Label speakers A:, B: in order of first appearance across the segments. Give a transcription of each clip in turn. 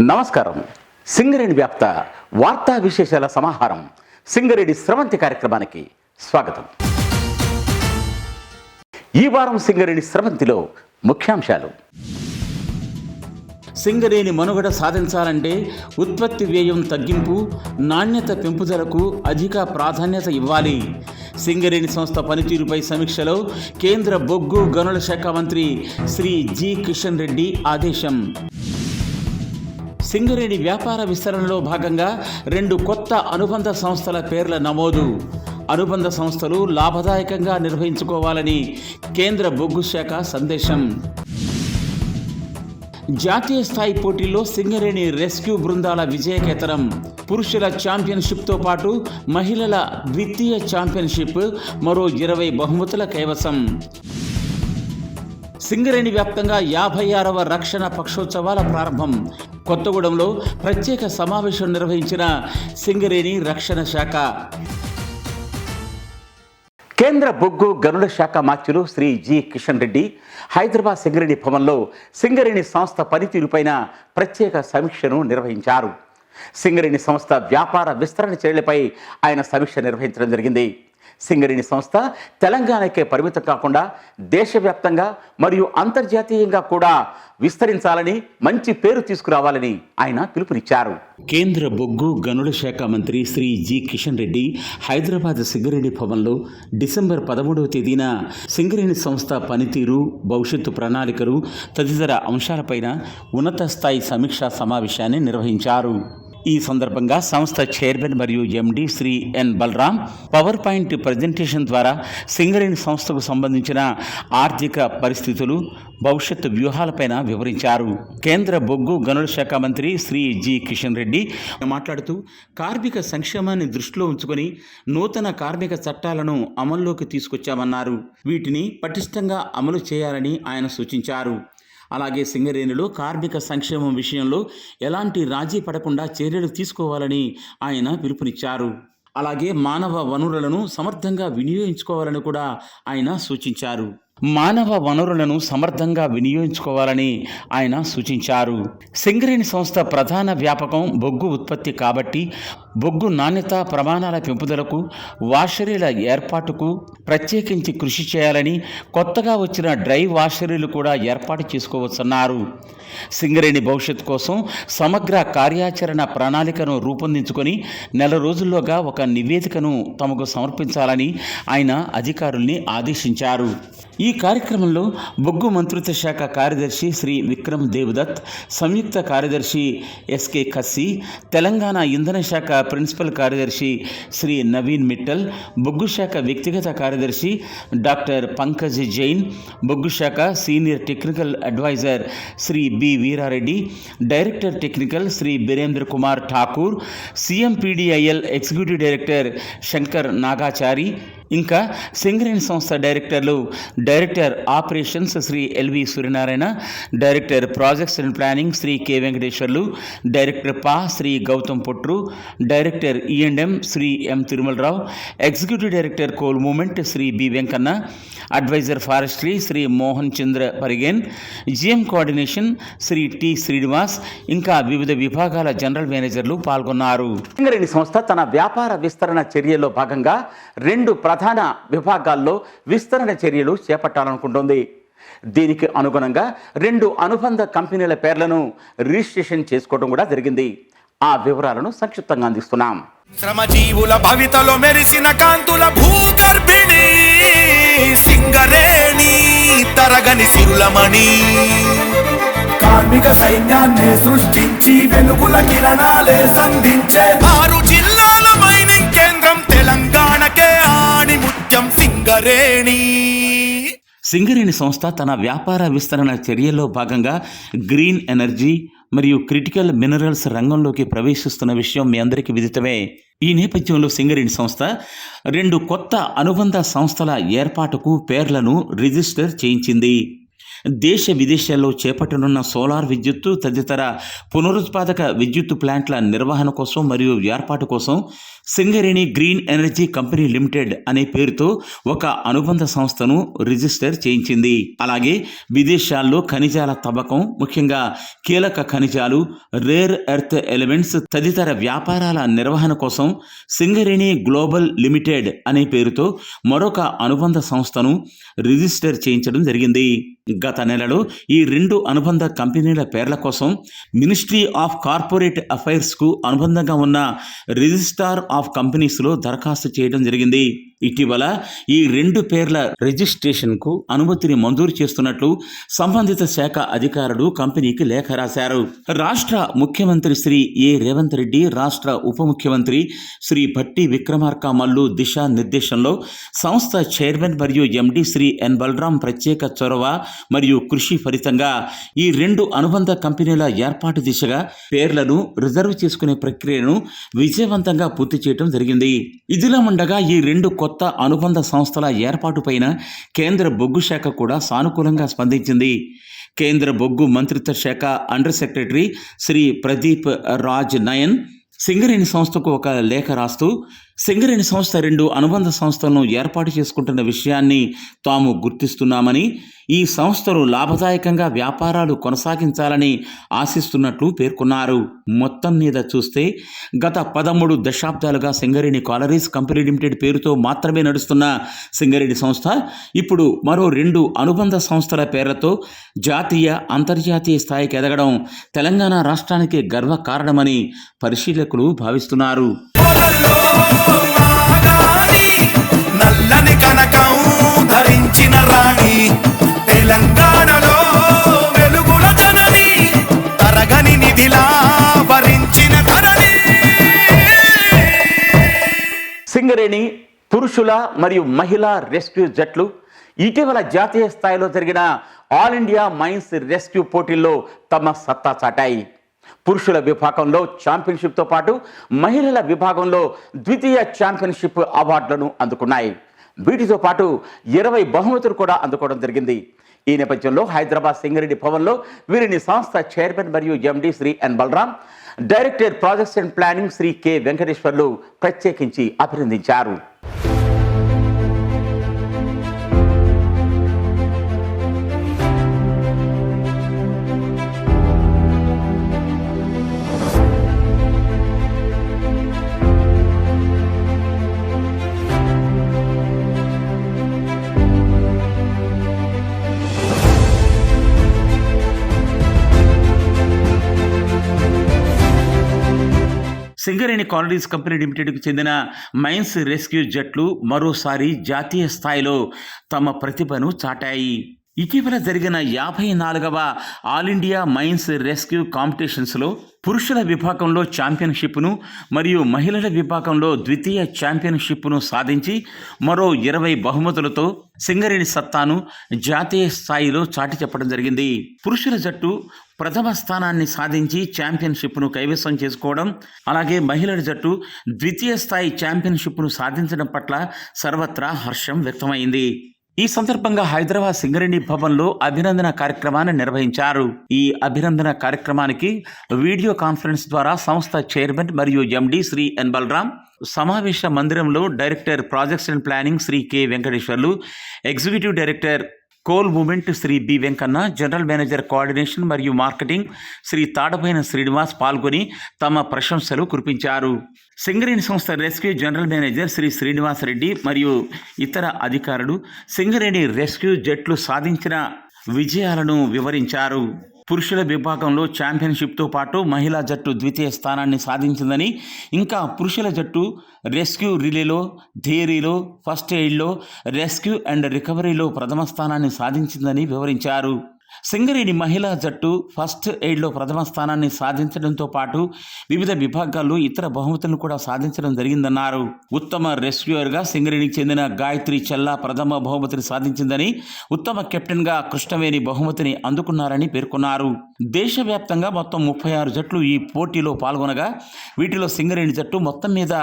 A: నమస్కారం. సింగరేణి వ్యాప్త వార్తా విశేషాల సమాహారం సింగరేణి స్రవంతి కార్యక్రమానికి స్వాగతం. ఈ వారం సింగరేణి స్రవంతిలో ముఖ్యాంశాలు. సింగరేణి మనుగడ సాధించాలంటే ఉత్పత్తి వ్యయం తగ్గింపు, నాణ్యత పెంపుదలకు అధిక ప్రాధాన్యత ఇవ్వాలి. సింగరేణి సంస్థ పనితీరుపై సమీక్షలో కేంద్ర బొగ్గు గనుల శాఖ మంత్రి శ్రీ జి కిషన్ రెడ్డి ఆదేశం. సింగరేణి వ్యాపార విస్తరణలో భాగంగా 2 కొత్త అనుబంధ సంస్థల పేర్ల నమోదు. అనుబంధ సంస్థలు లాభదాయకంగా నిర్వహించుకోవాలని కేంద్ర బొగ్గు శాఖ సందేశం. జాతీయ స్థాయి పోటీల్లో సింగరేణి రెస్క్యూ బృందాల విజయకేతనం. పురుషుల ఛాంపియన్షిప్తో పాటు మహిళల ద్వితీయ ఛాంపియన్షిప్, మరో 20 బహుమతుల కైవసం. సింగరేణి వ్యాప్తంగా 56వ రక్షణ పక్షోత్సవాల ప్రారంభం. కొత్తగూడెంలో ప్రత్యేక సమావేశం నిర్వహించిన సింగరేణి రక్షణ శాఖ. కేంద్ర బొగ్గు గనుల శాఖ మాత్యులు శ్రీ జి కిషన్ రెడ్డి హైదరాబాద్ సింగరేణి భవన్లో సింగరేణి సంస్థ పనితీరుపైన ప్రత్యేక సమీక్షను నిర్వహించారు. సింగరేణి సంస్థ వ్యాపార విస్తరణ చర్యలపై ఆయన సమీక్ష నిర్వహించడం జరిగింది. సింగరేణి సంస్థ తెలంగాణకే పరిమితం కాకుండా దేశవ్యాప్తంగా మరియు అంతర్జాతీయంగా కూడా విస్తరించాలని, మంచి పేరు తీసుకురావాలని ఆయన పిలుపునిచ్చారు. కేంద్ర బొగ్గు గనుల శాఖ మంత్రి శ్రీ జి కిషన్ రెడ్డి హైదరాబాద్ సింగరేణి భవన్లో డిసెంబర్ 13వ తేదీన సింగరేణి సంస్థ పనితీరు, భవిష్యత్తు ప్రణాళికలు తదితర అంశాలపైన ఉన్నత స్థాయి సమీక్షా సమావేశాన్ని నిర్వహించారు. ఈ సందర్భంగా సంస్థ చైర్మన్ మరియు MD Shri N Balaram power point presentation ద్వారా సింగరేణి సంస్థకు సంబంధించిన ఆర్థిక పరిస్థితులు, భవిష్యత్తు వ్యూహాలపైన వివరించారు. కేంద్ర బొగ్గు గనుల శాఖ మంత్రి శ్రీ జి కిషన్ రెడ్డి మాట్లాడుతూ కార్మిక సంక్షేమాన్ని దృష్టిలో ఉంచుకొని నూతన కార్మిక చట్టాలను అమల్లోకి తీసుకొచ్చామన్నారు. వీటిని పటిష్టంగా అమలు చేయాలని ఆయన సూచించారు. అలాగే సింగరేణిలో కార్మిక సంక్షేమం విషయంలో ఎలాంటి రాజీ పడకుండా చర్యలు తీసుకోవాలని ఆయన పిలుపునిచ్చారు. అలాగే మానవ వనరులను సమర్థంగా వినియోగించుకోవాలని కూడా ఆయన సూచించారు. సింగరేణి సంస్థ ప్రధాన వ్యాపకం బొగ్గు ఉత్పత్తి కాబట్టి బొగ్గు నాణ్యత ప్రమాణాల పెంపుదలకు, వాషరీల ఏర్పాటుకు ప్రత్యేకించి కృషి చేయాలని, కొత్తగా వచ్చిన డ్రై వాషరీలు కూడా ఏర్పాటు చేసుకోవచ్చన్నారు. సింగరేణి భవిష్యత్తు కోసం సమగ్ర కార్యాచరణ ప్రణాళికను రూపొందించుకొని నెల రోజుల్లోగా ఒక నివేదికను తమకు సమర్పించాలని ఆయన అధికారుల్ని ఆదేశించారు. ఈ కార్యక్రమంలో బొగ్గు మంత్రిత్వ శాఖ కార్యదర్శి శ్రీ విక్రమ్ దేవదత్, సంయుక్త కార్యదర్శి ఎస్కే ఖస్సీ, తెలంగాణ ఇంధన శాఖ ప్రిన్సిపల్ కార్యదర్శి శ్రీ నవీన్ మిట్టల్, బొగ్గు శాఖ వ్యక్తిగత కార్యదర్శి డాక్టర్ పంకజ్ జైన్, బొగ్గు శాఖ senior technical advisor Shri B Veerareddy, director technical Shri Birendra Kumar Thakur, CMPDIL executive director Shankar Nagachari, ఇంకా సింగరేణి సంస్థ డైరెక్టర్లు director operations Shri LV Suryanarayana, director projects and planning Shri K Venkateswarlu, director పా Shri Gautam Potru, director E and M Shri M Tirumalarao, executive director coal movement Shri B Venkanna, advisor forestry Shri Mohan Chandra Parigen, GM coordination Shri T Srinivas, ఇంకా వివిధ విభాగాల general మేనేజర్లు పాల్గొన్నారు. సింగరేణి సంస్థ తన వ్యాపార విస్తరణ చర్యల్లో భాగంగా 2 ప్రధాన విభాగాల్లో విస్తరణ చర్యలు చేపట్టాలనుకుంటోంది. దీనికి అనుగుణంగా 2 అనుబంధ కంపెనీల పేర్లను రిజిస్ట్రేషన్ చేసుకోవడం కూడా జరిగింది. ఆ వివరాలను సంక్షిప్తంగా అందిస్తున్నాం.
B: శ్రమజీవుల భవితలో మెరిసిన కాంతుల భూగర్భిణి సింగరేణి తరగని సిరులమణి, కార్మిక సైన్యాన్ని సృష్టించి వెలుగుల కిరణాలే సంధించే 6 జిల్లాల మైనింగ్ కేంద్రం తెలంగాణకే ఆణి ముత్యం సింగరేణి.
A: సింగరేణి సంస్థ తన వ్యాపార విస్తరణ చర్యల్లో భాగంగా గ్రీన్ ఎనర్జీ మరియు క్రిటికల్ మినరల్స్ రంగంలోకి ప్రవేశిస్తున్న విషయం మీ అందరికీ విదితమే. ఈ నేపథ్యంలో సింగరేణి సంస్థ 2 కొత్త అనుబంధ సంస్థల ఏర్పాటుకు పేర్లను రిజిస్టర్ చేయించింది. దేశ విదేశాల్లో చేపట్టనున్న సోలార్ విద్యుత్తు తదితర పునరుత్పాదక విద్యుత్తు ప్లాంట్ల నిర్వహణ కోసం మరియు ఏర్పాటు కోసం Singareni green energy company limited అనే పేరుతో ఒక అనుబంధ సంస్థను రిజిస్టర్ చేయించింది. అలాగే విదేశాల్లో ఖనిజాల తవ్వకం, ముఖ్యంగా కీలక ఖనిజాలు, రేర్ ఎర్త్ ఎలిమెంట్స్ తదితర వ్యాపారాల నిర్వహణ కోసం సింగరేణి గ్లోబల్ లిమిటెడ్ అనే పేరుతో మరొక అనుబంధ సంస్థను రిజిస్టర్ చేయించడం జరిగింది. గత నెలలో ఈ 2 అనుబంధ కంపెనీల పేర్ల కోసం మినిస్ట్రీ ఆఫ్ కార్పొరేట్ అఫైర్స్కు అనుబంధంగా ఉన్న రిజిస్ట్రార్ ఆఫ్ కంపెనీస్లో దరఖాస్తు చేయడం జరిగింది. ఇటీవల ఈ 2 పేర్ల రిజిస్ట్రేషన్కు అనుమతిని మంజూరు చేస్తున్నట్లు సంబంధిత శాఖ అధికారులు కంపెనీకి లేఖ రాశారు. రాష్ట్ర ముఖ్యమంత్రి శ్రీ ఏ రేవంత్ రెడ్డి, రాష్ట్ర ఉప ముఖ్యమంత్రి శ్రీ భట్టి విక్రమార్క మల్లు దిశా నిర్దేశంలో సంస్థ చైర్మన్ మరియు ఎండి శ్రీ ఎన్ బలరాం ప్రత్యేక చొరవ మరియు కృషి ఫలితంగా ఈ 2 అనుబంధ కంపెనీల ఏర్పాటు దిశగా పేర్లను రిజర్వ్ చేసుకునే ప్రక్రియను విజయవంతంగా పూర్తి చేయడం జరిగింది. ఇదిలా ఉండగా ఈ 2 కొత్త అనుబంధ సంస్థల ఏర్పాటుపైన కేంద్ర బొగ్గు శాఖ కూడా సానుకూలంగా స్పందించింది. కేంద్ర బొగ్గు మంత్రిత్వ శాఖ అండర్ సెక్రటరీ శ్రీ ప్రదీప్ రాజ్ నయన్ సింగరేణి సంస్థకు ఒక లేఖ రాస్తూ సింగరేణి సంస్థ 2 అనుబంధ సంస్థలను ఏర్పాటు చేసుకుంటున్న విషయాన్ని తాము గుర్తిస్తున్నామని, ఈ సంస్థలు లాభదాయకంగా వ్యాపారాలు కొనసాగించాలని ఆశిస్తున్నట్లు పేర్కొన్నారు. మొత్తం మీద చూస్తే గత 13 దశాబ్దాలుగా సింగరేణి కాలరీస్ కంపెనీ లిమిటెడ్ పేరుతో మాత్రమే నడుస్తున్న సింగరేణి సంస్థ ఇప్పుడు మరో 2 అనుబంధ సంస్థల పేర్లతో జాతీయ, అంతర్జాతీయ స్థాయికి ఎదగడం తెలంగాణ రాష్ట్రానికి గర్వకారణమని పరిశీలకులు భావిస్తున్నారు.
B: నల్లని కనకం ధరించిన రాణి తెలంగాణలో వెలుగుల జనని, తరగని నిధిలా భరించిన ధరణి.
A: సింగరేణి పురుషుల మరియు మహిళా రెస్క్యూ జట్లు ఇటీవల జాతీయ స్థాయిలో జరిగిన ఆల్ ఇండియా మైన్స్ రెస్క్యూ పోటీల్లో తమ సత్తా చాటాయి. పురుషుల విభాగంలో ఛాంపియన్షిప్తో పాటు మహిళల విభాగంలో ద్వితీయ ఛాంపియన్షిప్ అవార్డులను అందుకున్నాయి. వీటితో పాటు 20 బహుమతులు కూడా అందుకోవడం జరిగింది. ఈ నేపథ్యంలో హైదరాబాద్ సింగరేణి భవన్లో వీరిని సంస్థ చైర్మన్ మరియు MD Shri N Balaram, director projects and planning Shri K Venkateswarlu ప్రత్యేకించి అభినందించారు. సింగరేణి కాలరీస్ కంపెనీ లిమిటెడ్కు చెందిన మైన్స్ రెస్క్యూ జట్లు మరోసారి జాతీయ స్థాయిలో తమ ప్రతిభను చాటాయి. ఇటీవల జరిగిన 54వ ఆల్ ఇండియా మైన్స్ రెస్క్యూ కాంపిటీషన్స్లో పురుషుల విభాగంలో ఛాంపియన్షిప్ను మరియు మహిళల విభాగంలో ద్వితీయ ఛాంపియన్షిప్ను సాధించి మరో 20 బహుమతులతో సింగరేణి సత్తాను జాతీయ స్థాయిలో చాటి చెప్పడం జరిగింది. పురుషుల జట్టు ప్రథమ స్థానాన్ని సాధించి ఛాంపియన్షిప్ను కైవసం చేసుకోవడం, అలాగే మహిళల జట్టు ద్వితీయ స్థాయి ఛాంపియన్షిప్ను సాధించడం పట్ల సర్వత్రా హర్షం వ్యక్తమైంది. ఈ సందర్భంగా హైదరాబాద్ సింగరేణి భవన్లో అభినందన కార్యక్రమాన్ని నిర్వహించారు. ఈ అభినందన కార్యక్రమానికి వీడియో కాన్ఫరెన్స్ ద్వారా సంస్థ చైర్మన్ మరియు ఎండి శ్రీ ఎన్ బలరాం, సమావేశ మందిరంలో director projects and planning Shri K Venkateswarlu, executive director coal movement Shri B Venkanna, general manager coordination మరియు మార్కెటింగ్ శ్రీ తాడపైన శ్రీనివాస్ పాల్గొని తమ ప్రశంసలు కురిపించారు. సింగరేణి సంస్థ rescue general manager Shri Srinivas Reddy మరియు ఇతర అధికారులు సింగరేణి రెస్క్యూ జట్లు సాధించిన విజయాలను వివరించారు. పురుషుల విభాగంలో ఛాంపియన్షిప్తో పాటు మహిళా జట్టు ద్వితీయ స్థానాన్ని సాధించిందని, ఇంకా పురుషుల జట్టు రెస్క్యూ రిలేలో, థియరీలో, ఫస్ట్ ఎయిడ్లో, రెస్క్యూ అండ్ రికవరీలో ప్రథమ స్థానాన్ని సాధించిందని వివరించారు. సింగరేణి మహిళా జట్టు ఫస్ట్ ఎయిడ్లో ప్రథమ స్థానాన్ని సాధించడంతో పాటు వివిధ విభాగాల్లో ఇతర బహుమతులను కూడా సాధించడం జరిగిందన్నారు. ఉత్తమ రెస్క్యూయర్గా సింగరేణికి చెందిన గాయత్రి చెల్లా ప్రథమ బహుమతిని సాధించిందని, ఉత్తమ కెప్టెన్గా కృష్ణవేణి బహుమతిని అందుకున్నారని పేర్కొన్నారు. దేశవ్యాప్తంగా మొత్తం 36 జట్లు ఈ పోటీలో పాల్గొనగా వీటిలో సింగరేణి జట్టు మొత్తం మీద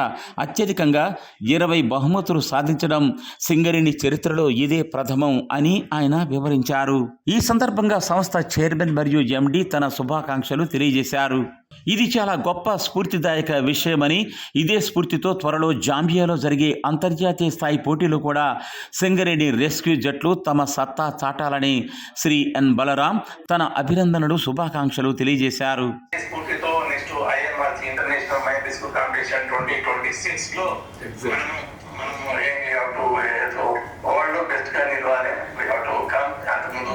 A: అత్యధికంగా 20 బహుమతులు సాధించడం సింగరేణి చరిత్రలో ఇదే ప్రథమం అని ఆయన వివరించారు. ఈ సందర్భంగా సంస్థ చైర్మన్ మరియు ఎండి తన శుభాకాంక్షలు తెలియజేశారు. ఇది చాలా గొప్ప స్ఫూర్తిదాయక విషయమని, ఇదే స్ఫూర్తితో త్వరలో జాంబియాలో జరిగే అంతర్జాతీయ స్థాయి పోటీలో కూడా సింగరేణి రెస్క్యూ జట్లు తమ సత్తా చాటాలని శ్రీ ఎన్ బలరాం తన అభినందనలు శుభాకాంక్షలు తెలియజేశారు.
C: స్ఫూర్తితో next IMRC international mine rescue competition 2026 లో వరల్డ్ లో బెస్ట్ గా నిలవాలి. అంతకుముందు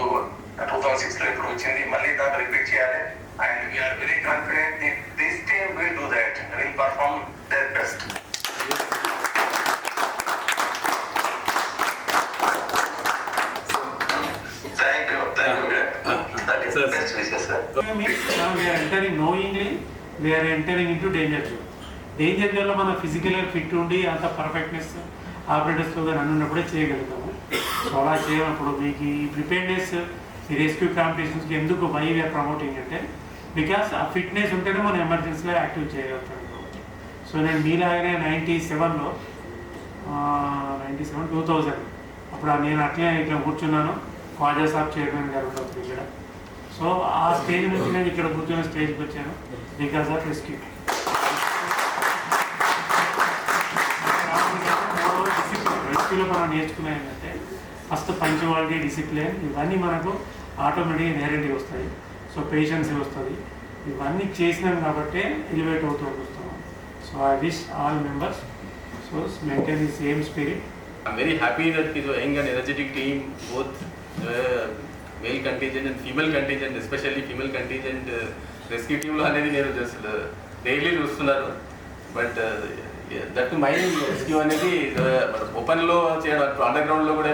C: 2006 లో ఇప్పుడు వచ్చింది, మళ్ళీ దాన్ని రిపీట్ చేయాలి. And we are very confident that this team will do that, will perform their best. Thank you. That is the best wishes, sir.
D: Now we are entering knowingly, we are entering into danger zone. Danger జోన్లో మనం ఫిజికల్గా fit ఉండి అంత perfectness ఆపరేటర్స్లో కానీ అన్నప్పుడే చేయగలుగుతాము. So అలా చేయనప్పుడు మీకు ఈ ప్రిపేర్నెస్, ఈ రెస్క్యూ కాంపిటీషన్స్కి ఎందుకు వై వీఆర్ ప్రమోటింగ్ అంటే బికాస్ ఆ ఫిట్నెస్ ఉంటేనే మనం ఎమర్జెన్సీలో యాక్టివ్ చేయగలుగుతాం కాబట్టి. సో నేను మీలాగానే 97లో 2000 అప్పుడు నేను అట్లే ఇట్లా కూర్చున్నాను, ఖవాజా సాబ్ చైర్మన్ గారు ఉన్నప్పుడు ఇక్కడ. సో ఆ స్టేజ్ నుంచి నేను ఇక్కడ కూర్చున్న స్టేజ్కి వచ్చాను బికాస్ ఆఫ్ రెస్క్యూ. రెస్క్యూలో మనం నేర్చుకునేది ఏంటంటే ఫస్ట్ పంచువాలిటీ, డిసిప్లిన్ ఇవన్నీ మనకు ఆటోమేటిక్గా ఇన్హెరెంట్గా వస్తాయి. సో పేషెన్స్ వస్తుంది. ఇవన్నీ చేసినాం కాబట్టి ఎలివేట్ అవుతూ వస్తాం. So I wish all members so maintain the same spirit.
E: I'm very happy that it's a young and energetic team, both male contingent and female contingent, especially female contingent rescue team lo anedi nenu just daily చూస్తున్నారు. But that mining rescue అనేది ఓపెన్లో చేయడం, under గ్రౌండ్లో కూడా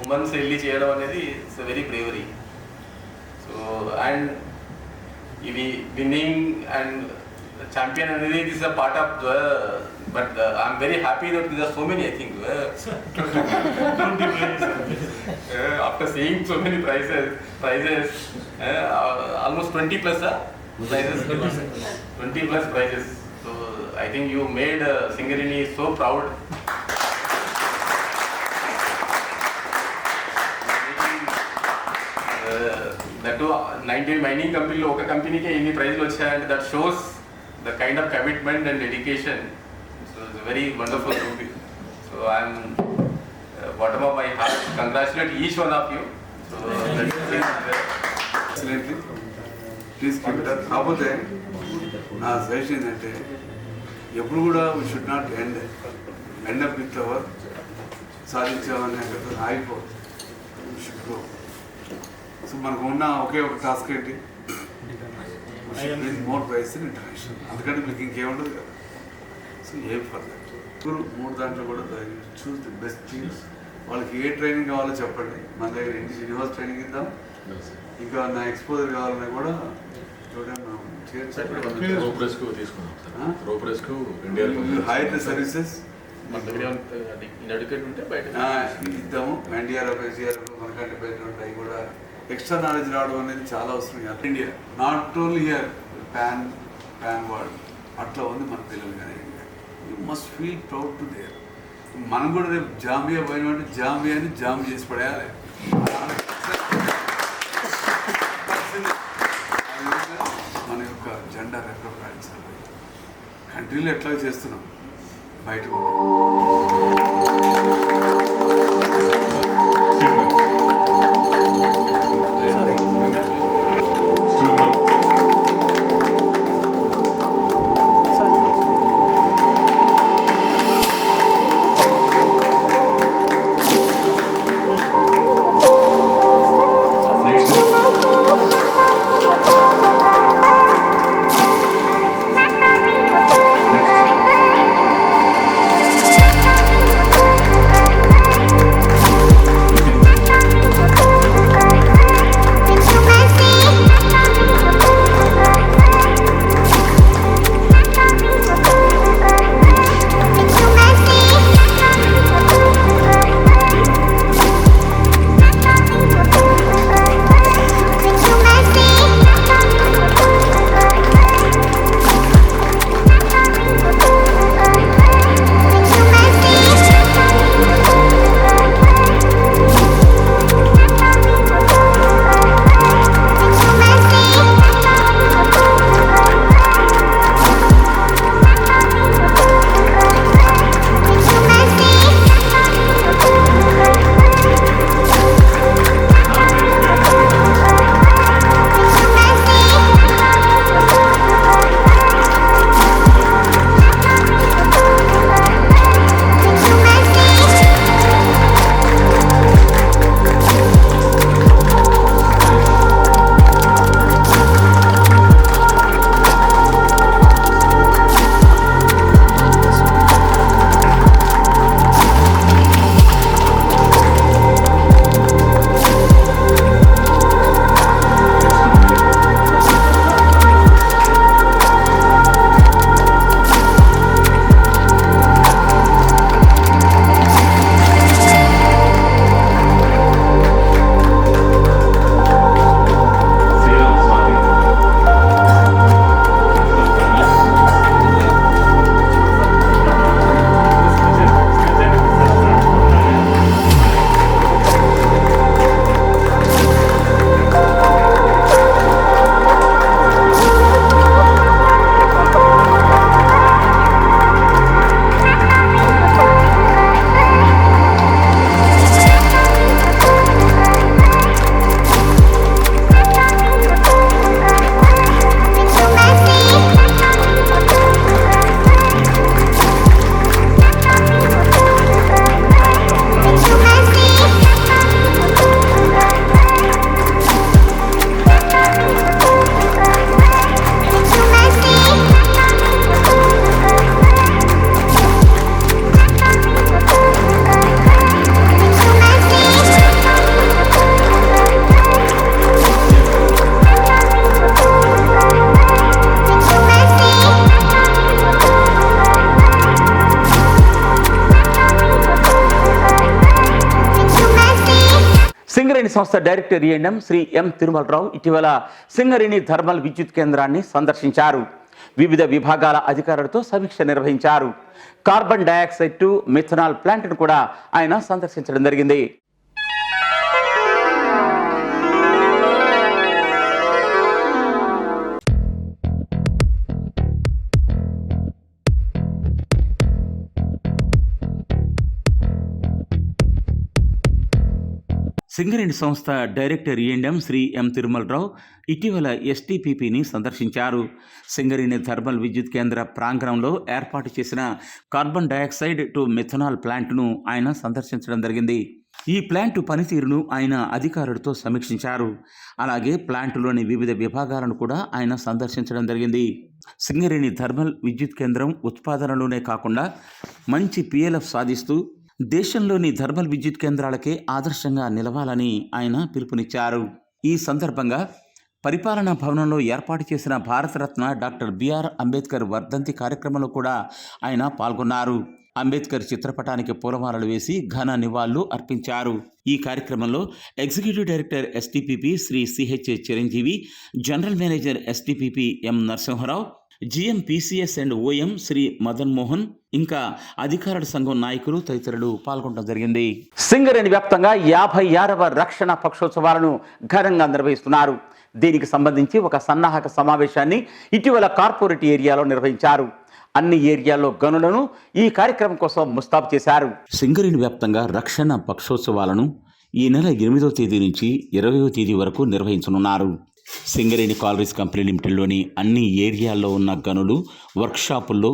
E: women's వెళ్ళి చేయడం అనేది it's very bravery. So and ఇవి విన్నింగ్ అండ్ ఛాంపియన్ అనేది it is a part of but I'm very happy that this are so many I think after seeing so many prizes almost 20+ prizes, 20+ prizes. So I think you made Singareni so proud. That too 19 mining company lo oka company ke inni prize lo vachayante, that shows the kind of commitment and dedication. So it's very wonderful to be. So I'm bottom of my heart congratulate each one of you. So
F: excellently, please keep it up. కాకపోతే నా suggestion ఏంటంటే ఎప్పుడు కూడా we should not end up with our సాధించామని అక్కడ ఆగిపోదు. Should go. So మనకు ఉన్న ఒకే ఒక టాస్క్ ఏంటి, మోర్ ప్రైస్ ఇన్ ఇంటర్నేషనల్. అందుకంటే మీకు ఇంకేముండదు కదా. సో ఏం ఫర్దర్ మూడు దాంట్లో కూడా చూస్ ది బెస్ట్ టీమ్స్. వాళ్ళకి ఏ ట్రైనింగ్ కావాలో చెప్పండి, మన దగ్గర యూనివర్స్ ట్రైనింగ్ ఇద్దాం. ఇంకా నా ఎక్స్పోజర్ కావాలన్నా కూడా హైర్ ద సర్వీసెస్ ఇద్దాము. ఎన్డీఆర్ఎఫ్, ఎస్డీఆర్ఎఫ్ మనకంటే బయట ఉంటాయి కూడా. ఎక్స్ట్రా నాలెడ్జ్ రావడం అనేది చాలా అవసరం. India not only here pan world అట్లా ఉంది మన పిల్లలు. కానీ you must feel proud to their. మనం కూడా రేపు జాంబియా పోయినట్టు జాంబియాని జాంబ్ చేసి పడేయాలి. మన యొక్క జెండా రెప్రజెంట్ కంట్రీలో ఎట్లా చేస్తున్నాం బయట
A: సంస్థ director E&M Shri M Tirumalarao ఇటీవల సింగరేణి థర్మల్ విద్యుత్ కేంద్రాన్ని సందర్శించారు. వివిధ విభాగాల అధికారులతో సమీక్ష నిర్వహించారు. కార్బన్ డయాక్సైడ్ టు మిథనాల్ ప్లాంట్ను కూడా ఆయన సందర్శించడం జరిగింది. సింగరేణి సంస్థ director E&M Shri M Tirumalarao ఇటీవల STPPని సందర్శించారు. సింగరేణి థర్మల్ విద్యుత్ కేంద్ర ప్రాంగణంలో ఏర్పాటు చేసిన కార్బన్ డయాక్సైడ్ టు మిథనాల్ ప్లాంట్ను ఆయన సందర్శించడం జరిగింది. ఈ ప్లాంట్ పనితీరును ఆయన అధికారులతో సమీక్షించారు. అలాగే ప్లాంటులోని వివిధ విభాగాలను కూడా ఆయన సందర్శించడం జరిగింది. సింగరేణి థర్మల్ విద్యుత్ కేంద్రం ఉత్పాదనలోనే కాకుండా మంచి PLF సాధిస్తూ దేశంలోని థర్మల్ విద్యుత్ కేంద్రాలకే ఆదర్శంగా నిలవాలని ఆయన పిలుపునిచ్చారు. ఈ సందర్భంగా పరిపాలనా భవనంలో ఏర్పాటు చేసిన భారతరత్న డాక్టర్ బిఆర్ అంబేద్కర్ వర్ధంతి కార్యక్రమంలో కూడా ఆయన పాల్గొన్నారు. అంబేద్కర్ చిత్రపటానికి పూలమాలలు వేసి ఘన నివాళులు అర్పించారు. ఈ కార్యక్రమంలో executive director STPP Shri CH Chiranjeevi, general manager STPP M Narasimharao, GM PCS and OM Shri Madan Mohan, ఇంకా అధికారుల సంఘం నాయకులు తదితరులు పాల్గొనడం జరిగింది. సింగరేణి వ్యాప్తంగా 56వ రక్షణ పక్షోత్సవాలను ఘనంగా నిర్వహిస్తున్నారు. దీనికి సంబంధించి ఒక సన్నాహక సమావేశాన్ని ఇటీవల కార్పొరేట్ ఏరియాలో నిర్వహించారు. అన్ని ఏరియాల్లో గనులను ఈ కార్యక్రమం కోసం ముస్తాబు చేశారు. సింగరేణి వ్యాప్తంగా రక్షణ పక్షోత్సవాలను ఈ నెల 8వ తేదీ నుంచి 20వ తేదీ వరకు నిర్వహించనున్నారు. సింగరేణి కాలరీస్ కంపెనీ లిమిటెడ్లోని అన్ని ఏరియాల్లో ఉన్న గనులు వర్క్షాపుల్లో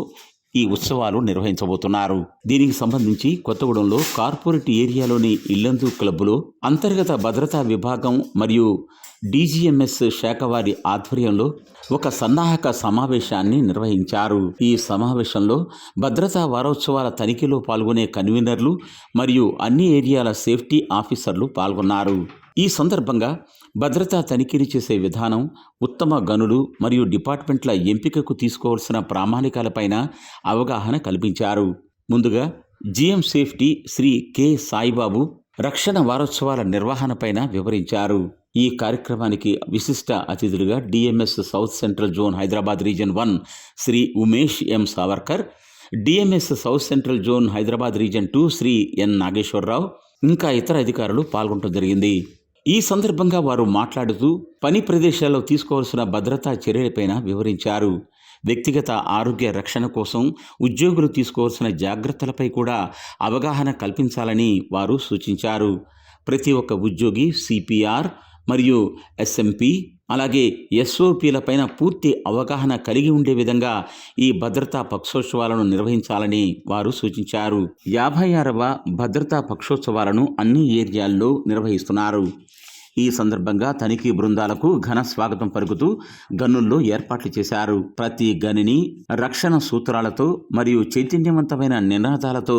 A: ఈ ఉత్సవాలు నిర్వహించబోతున్నారు. దీనికి సంబంధించి కొత్తగూడెంలో కార్పొరేట్ ఏరియాలోని ఇల్లందు క్లబ్లో అంతర్గత భద్రతా విభాగం మరియు DGMS శాఖ వారి ఆధ్వర్యంలో ఒక సన్నాహక సమావేశాన్ని నిర్వహించారు. ఈ సమావేశంలో భద్రతా వారోత్సవాల తనిఖీలో పాల్గొనే కన్వీనర్లు మరియు అన్ని ఏరియాల సేఫ్టీ ఆఫీసర్లు పాల్గొన్నారు. ఈ సందర్భంగా భద్రతా తనిఖీలు చేసే విధానం, ఉత్తమ గనులు మరియు డిపార్ట్మెంట్ల ఎంపికకు తీసుకోవాల్సిన ప్రామాణికాలపైన అవగాహన కల్పించారు. ముందుగా GM safety Shri K Saibabu రక్షణ వారోత్సవాల నిర్వహణపైన వివరించారు. ఈ కార్యక్రమానికి విశిష్ట అతిథులుగా DMS south central zone Hyderabad region 1 Shri Umesh M Savarkar, DMS south central zone Hyderabad region 2 Shri N Nageswararao, ఇంకా ఇతర అధికారులు పాల్గొనడం జరిగింది. ఈ సందర్భంగా వారు మాట్లాడుతూ పని ప్రదేశాల్లో తీసుకోవాల్సిన భద్రతా చర్యలపైన వివరించారు. వ్యక్తిగత ఆరోగ్య రక్షణ కోసం ఉద్యోగులు తీసుకోవాల్సిన జాగ్రత్తలపై కూడా అవగాహన కల్పించాలని వారు సూచించారు. ప్రతి ఒక్క ఉద్యోగి CPR మరియు SMP అలాగే SOPలపైన పూర్తి అవగాహన కలిగి ఉండే విధంగా ఈ భద్రతా పక్షోత్సవాలను నిర్వహించాలని వారు సూచించారు. 56వ భద్రతా పక్షోత్సవాలను అన్ని ఏరియాల్లో నిర్వహిస్తున్నారు. ఈ సందర్భంగా తనిఖీ బృందాలకు ఘన స్వాగతం పలుకుతూ గనుల్లో ఏర్పాట్లు చేశారు. ప్రతి గనిని రక్షణ సూత్రాలతో మరియు చైతన్యవంతమైన నినాదాలతో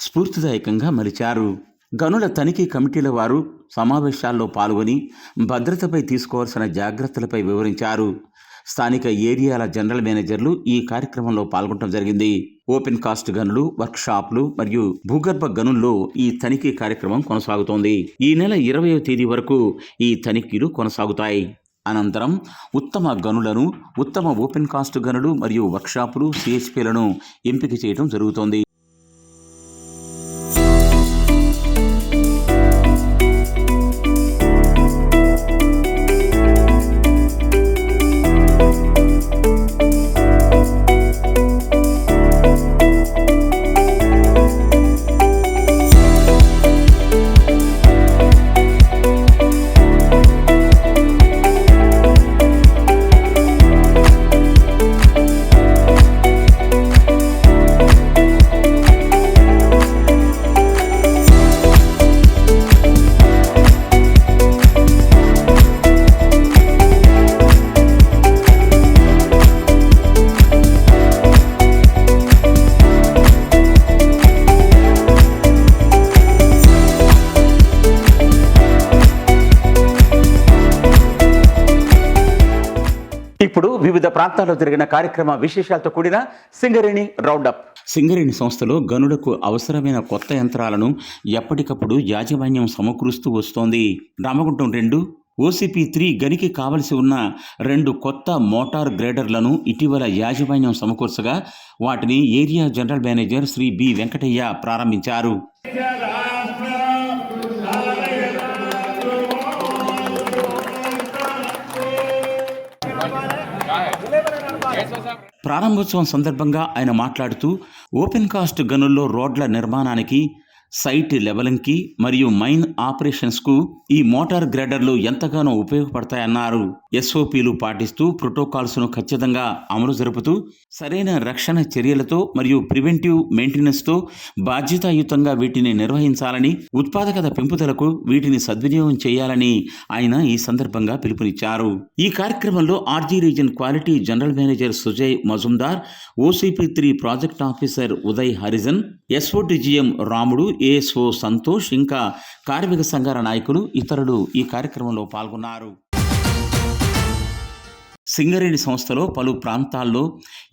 A: స్ఫూర్తిదాయకంగా మలిచారు. గనుల తనిఖీ కమిటీల వారు సమావేశాల్లో పాల్గొని భద్రతపై తీసుకోవాల్సిన జాగ్రత్తలపై వివరించారు. స్థానిక ఏరియాల జనరల్ మేనేజర్లు ఈ కార్యక్రమంలో పాల్గొనడం జరిగింది. ఓపెన్ కాస్ట్ గనులు, వర్క్షాప్లు మరియు భూగర్భ గనుల్లో ఈ తనిఖీ కార్యక్రమం కొనసాగుతోంది. ఈ నెల 20వ తేదీ వరకు ఈ తనిఖీలు కొనసాగుతాయి. అనంతరం ఉత్తమ గనులను, ఉత్తమ ఓపెన్ కాస్ట్ గనులు మరియు వర్క్షాపులు CHPలను ఎంపిక చేయడం జరుగుతోంది. ఇప్పుడు వివిధ ప్రాంతాల్లో జరిగిన కార్యక్రమ విశేషాలతో కూడిన సింగరేణి రౌండప్. సింగరేణి సంస్థలో గనులకు అవసరమైన కొత్త యంత్రాలను ఎప్పటికప్పుడు యాజమాన్యం సమకూరుస్తూ వస్తోంది. రామగుండం 2 OCP3 గనికి కావలసి ఉన్న 2 కొత్త మోటార్ గ్రేడర్లను ఇటీవల యాజమాన్యం సమకూర్చగా వాటిని area general manager Shri B Venkataiah ప్రారంభించారు. ప్రారంభోత్సవం సందర్భంగా ఆయన మాట్లాడుతూ ఓపెన్ కాస్ట్ గనుల్లో రోడ్ల నిర్మాణానికి, సైట్ లెవలింగ్కి మరియు మైన్ ఆపరేషన్స్కు ఈ మోటార్ గ్రేడర్లు ఎంతగానో ఉపయోగపడతాయన్నారు. SOPలు పాటిస్తూ ప్రోటోకాల్స్ను ఖచ్చితంగా అమలు జరుపుతూ సరైన రక్షణ చర్యలతో మరియు ప్రివెంటివ్ మెయింటెనెన్స్తో బాధ్యతాయుతంగా వీటిని నిర్వహించాలని, ఉత్పాదకత పెంపుదలకు వీటిని సద్వినియోగం చేయాలని ఆయన ఈ సందర్భంగా పిలుపునిచ్చారు. ఈ కార్యక్రమంలో RG region quality general manager Sujay Majumdar, OCP3 project officer Uday Harijan, SOTGM Ramudu, ASO Santosh, ఇంకా కార్మిక సంఘాల నాయకులు, ఇతరులు ఈ కార్యక్రమంలో పాల్గొన్నారు. సింగరేణి సంస్థలో పలు ప్రాంతాల్లో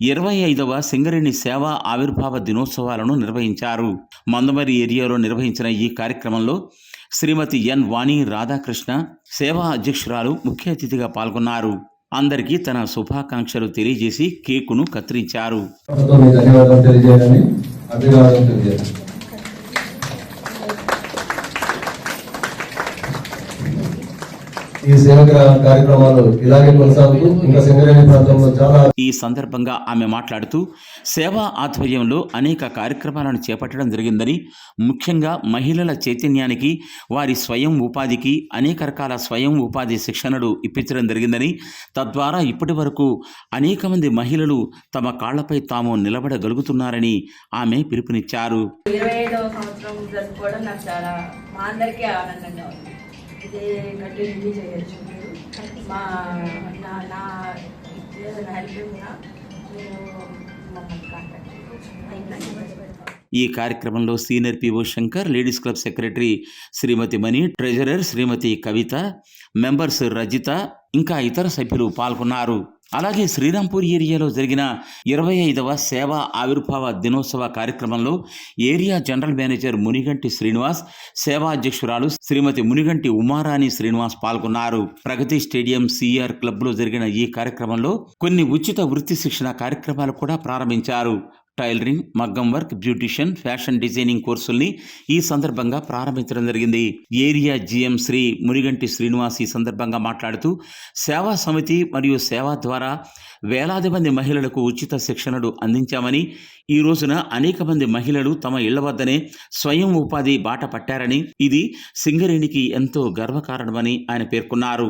A: 25వ సింగరేణి సేవా ఆవిర్భావ దినోత్సవాలను నిర్వహించారు. మందమరి ఏరియాలో నిర్వహించిన ఈ కార్యక్రమంలో శ్రీమతి ఎన్ వాణి రాధాకృష్ణ, సేవా అధ్యక్షురాలు, ముఖ్య అతిథిగా పాల్గొన్నారు. అందరికీ తన శుభాకాంక్షలు తెలియజేసి కేకును కత్తిరించారు.
G: ఈ సేవా కార్యక్రమాలు ఇలాగే కొనసాగుతూ ఇంకా సింగరేణి ప్రాంతంలో చాలా.
A: ఈ సందర్భంగా ఆమె మాట్లాడుతూ సేవా ఆధ్వర్యంలో అనేక కార్యక్రమాలను చేపట్టడం జరిగిందని, ముఖ్యంగా మహిళల చైతన్యానికి, వారి స్వయం ఉపాధికి అనేక రకాల స్వయం ఉపాధి శిక్షణలు ఇప్పించడం జరిగిందని, తద్వారా ఇప్పటి వరకు అనేక మంది మహిళలు తమ కాళ్లపై తాము నిలబడగలుగుతున్నారని ఆమె పిలుపునిచ్చారు.
H: 25వ సంవత్సరం జరుపుకోవడం నాకు చాలా, మా అందరికీ ఆనందంగా ఉంది. ఇదే కంటిన్యూ చేయొచ్చు. మా నా ఏదైనా హెల్ప్ ఉన్నా నేను మమ్మల్ని కాంటాక్ట్ చేయవచ్చు.
A: ఈ కార్యక్రమంలో senior PO Shankar, ladies club secretary Shrimati Mani, treasurer Shrimati Kavitha, members Rajitha, ఇంకా ఇతర సభ్యులు పాల్గొన్నారు. అలాగే శ్రీరాంపూర్ ఏరియాలో జరిగిన 25వ సేవా ఆవిర్భావ దినోత్సవ కార్యక్రమంలో area general manager Muniganti Srinivas, సేవా అధ్యక్షురాలు శ్రీమతి మునిగంటి ఉమారాణి శ్రీనివాస్ పాల్గొన్నారు. ప్రగతి స్టేడియం CR క్లబ్లో జరిగిన ఈ కార్యక్రమంలో కొన్ని ఉచిత వృత్తి శిక్షణ కార్యక్రమాలు కూడా ప్రారంభించారు. టైలరింగ్, మగ్గం వర్క్, బ్యూటిషియన్, ఫ్యాషన్ డిజైనింగ్ కోర్సుల్ని ఈ సందర్భంగా ప్రారంభించడం జరిగింది. ఏరియా GM శ్రీ మునిగంటి శ్రీనివాస్ ఈ సందర్భంగా మాట్లాడుతూ సేవా సమితి మరియు సేవ ద్వారా వేలాది మంది మహిళలకు ఉచిత శిక్షణలు అందించామని, ఈ రోజున అనేక మంది మహిళలు తమ ఇళ్ల వద్దనే స్వయం ఉపాధి బాట పట్టారని, ఇది సింగరేణికి ఎంతో గర్వకారణమని ఆయన పేర్కొన్నారు.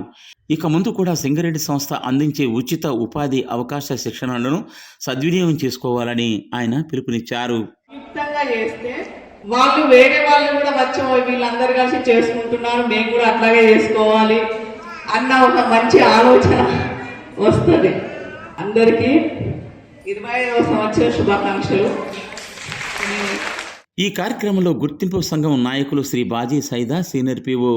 A: ఇక ముందు కూడా సింగరేణి సంస్థ అందించే ఉచిత ఉపాధి అవకాశ శిక్షణలను సద్వినియోగం చేసుకోవాలని ఆయన పిలుపునిచ్చారు.
I: వాళ్ళు వేరే వాళ్ళు కూడా వచ్చి వీళ్ళందరూ కలిసి చేసుకుంటున్నారు, మేము కూడా అట్లాగే చేసుకోవాలి అన్న ఒక మంచి ఆలోచన వస్తుంది. అందరికీ 25వ సంవత్సర శుభాకాంక్షలు.
A: ఈ కార్యక్రమంలో గుర్తింపు సంఘం నాయకులు Shri Baji Saida, senior PO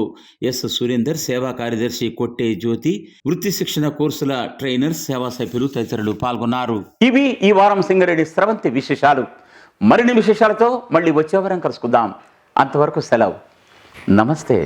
A: S Surender, సేవా కార్యదర్శి కొట్టే జ్యోతి, వృత్తి శిక్షణ కోర్సుల ట్రైనర్స్, సేవా సభ్యులు తదితరులు పాల్గొన్నారు. ఇవి ఈ వారం సింగరేణి స్రవంతి విశేషాలు. మరిన్ని విశేషాలతో మళ్ళీ వచ్చే వారం కలుసుకుందాం. అంతవరకు సెలవు. నమస్తే.